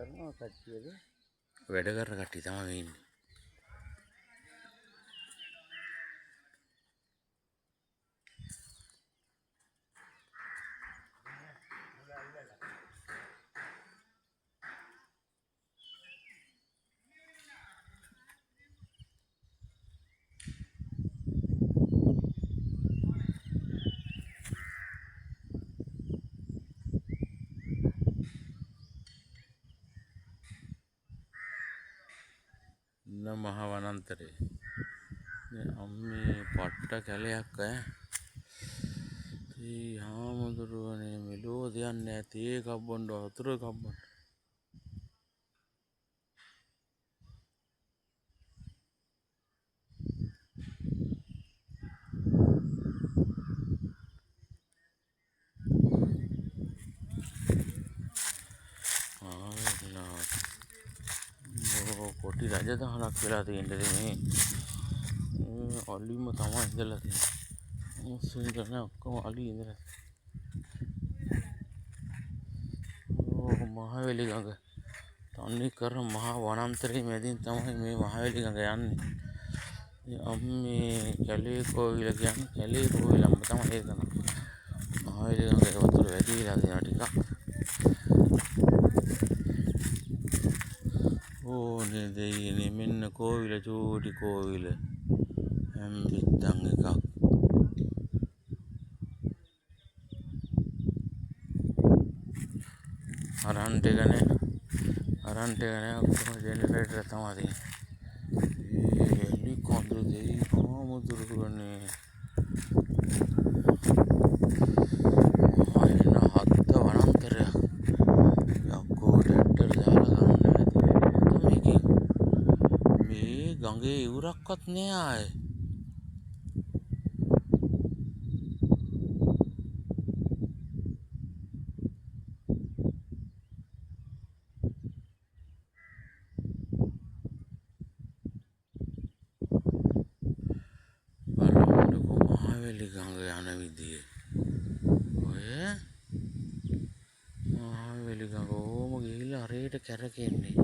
කරනවා කට්ටියද? වැඩ කරන කට්ටිය තමයි ඉන්නේ. මහ වනාන්තරේ අම්මේ පට්ට කැලයක් ඒ හාමුදුරුවනේ මෙලෝ දෙයක් නෑ තේ එකක් බොන්න වතුර එකක් බොන්න කොටි රජදහනක් වෙලා තියෙන්නේ මේ අලිම තමයි ඉඳලා තියෙන්නේ මුස්සු ඉඳලා ඔක්කොම අලි ඉඳලා මහවැලි ගඟ තන්නේ කර මහ වනාන්තරයේ මැදින් තමයි මේ මහවැලි ගඟ යන්නේ අම්මේ කැලේ කෝවිල කියන්නේ කැලේ කෝවිලම තමයි ඒක නම් මහවැලි ගඟේ වතුර වැඩි වෙලා තියෙනවා ටිකක් ඕනේ දෙයියනේ මෙන්න කෝවිල චූටි කෝවිල හැම්බිත්තන් එකක් අරන්ට් එක නෑ ඔක්කොම ජෙනරේටර් තමයි තියෙන්නේ එලි කොන්ද දෙයි හාමුදුරුවනේ අයන හත්ත වනාන්තරයක් යක්කෝ ට්‍රැක්ටර් දාලා ගන්න නැති මේ ගඟේ ඉවුරක්වත් නෑ ආයේ මහවැලි ගඟ යන විදිය ඔය මහවැලි ගඟ ඕම ගිහිල්ලා හරියට කැරකෙන්නේ